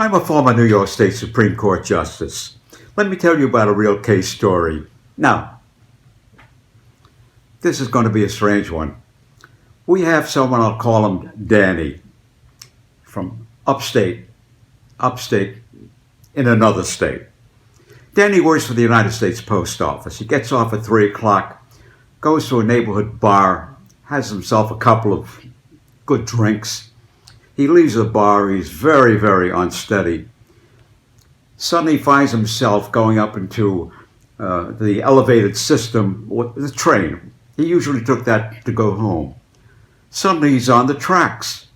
I'm a former New York State Supreme Court Justice. Let me tell you about a real case story. Now, this is going to be a strange one. We have someone, I'll call him Danny, from upstate in another state. Danny works for the United States Post Office. He gets off at 3 o'clock, goes to a neighborhood bar, has himself a couple of good drinks. He leaves the bar. He's very, very unsteady. Suddenly finds himself going up into the elevated system, the train. He usually took that to go home. Suddenly he's on the tracks,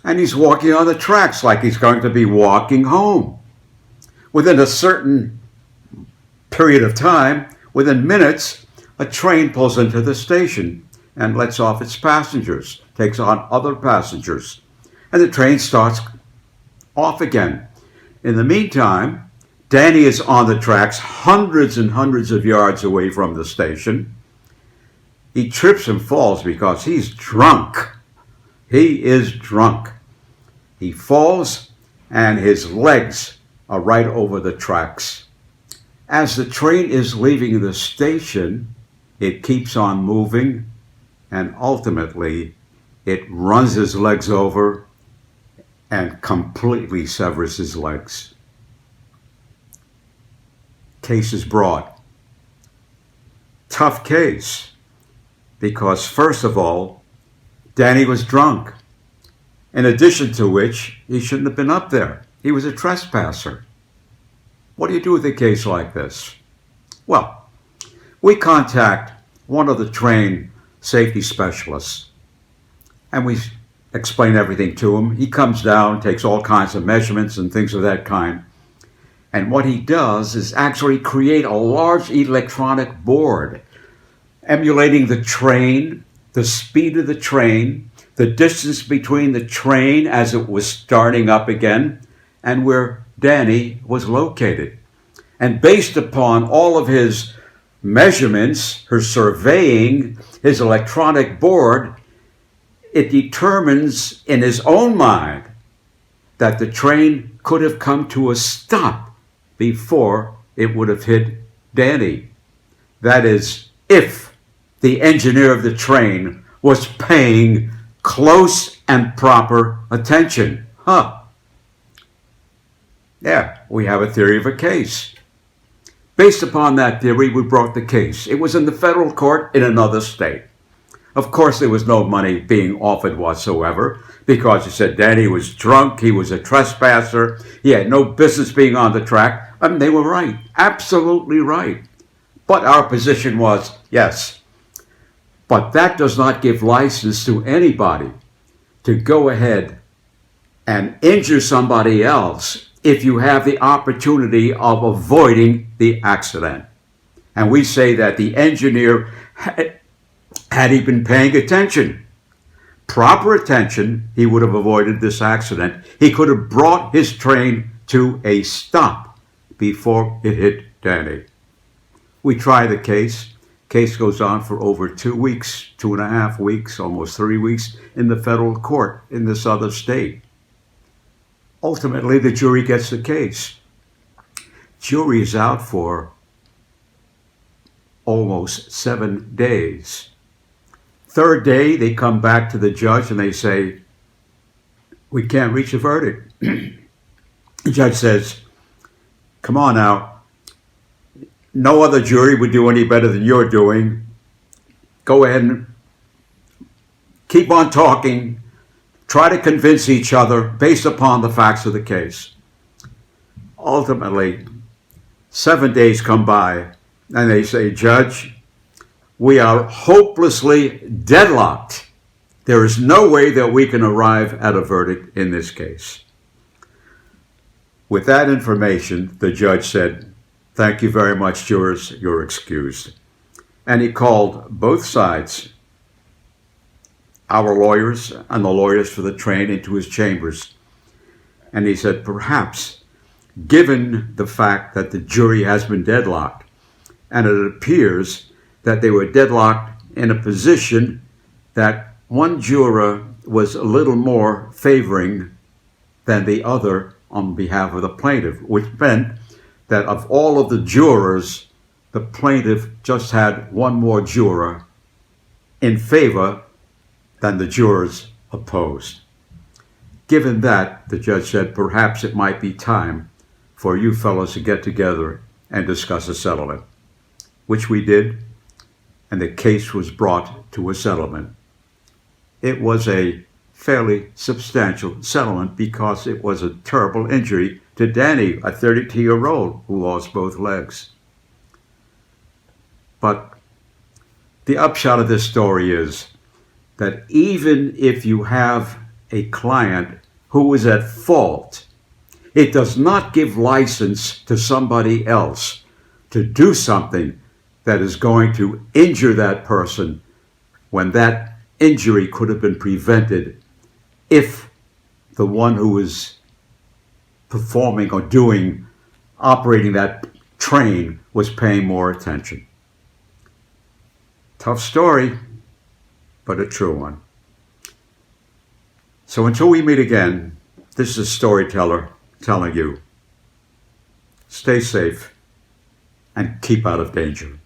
and he's walking on the tracks like he's going to be walking home. Within a certain period of time, within minutes, a train pulls into the station and lets off its passengers, takes on other passengers, and the train starts off again. In the meantime, Danny is on the tracks hundreds and hundreds of yards away from the station. He trips and falls because he's drunk. He is drunk. He falls and his legs are right over the tracks. As the train is leaving the station, it keeps on moving, and ultimately it runs his legs over and completely severs his legs. Case is brought. Tough case, because first of all, Danny was drunk. In addition to which, he shouldn't have been up there. He was a trespasser. What do you do with a case like this? Well, we contact one of the train safety specialists, and we explain everything to him. He comes down, takes all kinds of measurements and things of that kind. And what he does is actually create a large electronic board emulating the train, the speed of the train, the distance between the train as it was starting up again, and where Danny was located. And based upon all of his measurements, her surveying, his electronic board, it determines in his own mind that the train could have come to a stop before it would have hit Danny. That is, if the engineer of the train was paying close and proper attention. Yeah, we have a theory of a case. Based upon that theory, we brought the case. It was in the federal court in another state. Of course, there was no money being offered whatsoever because you said Danny was drunk, he was a trespasser, he had no business being on the track. I mean, they were right, absolutely right. But our position was, yes, but that does not give license to anybody to go ahead and injure somebody else if you have the opportunity of avoiding the accident. And we say that the engineer, had he been paying attention, proper attention, he would have avoided this accident. He could have brought his train to a stop before it hit Danny. We try the case. Case goes on for over 2 weeks, 2.5 weeks, almost 3 weeks in the federal court in this other state. Ultimately, the jury gets the case. Jury is out for almost 7 days. Third day, they come back to the judge and they say, we can't reach a verdict. The judge says, come on now. No other jury would do any better than you're doing. Go ahead and keep on talking. Try to convince each other based upon the facts of the case. Ultimately, 7 days come by and they say, Judge, we are hopelessly deadlocked. There is no way that we can arrive at a verdict in this case. With that information, the judge said, thank you very much, jurors, you're excused. And he called both sides, our lawyers and the lawyers for the train, into his chambers. And he said, perhaps, given the fact that the jury has been deadlocked, and it appears that they were deadlocked in a position that one juror was a little more favoring than the other on behalf of the plaintiff, which meant that of all of the jurors, the plaintiff just had one more juror in favor than the jurors opposed. Given that, the judge said, perhaps it might be time for you fellows to get together and discuss a settlement, which we did, and the case was brought to a settlement. It was a fairly substantial settlement because it was a terrible injury to Danny, a 32-year-old who lost both legs. But the upshot of this story is that even if you have a client who is at fault, it does not give license to somebody else to do something that is going to injure that person when that injury could have been prevented if the one who is performing or operating that train was paying more attention. Tough story, but a true one. So until we meet again, this is a storyteller telling you, stay safe and keep out of danger.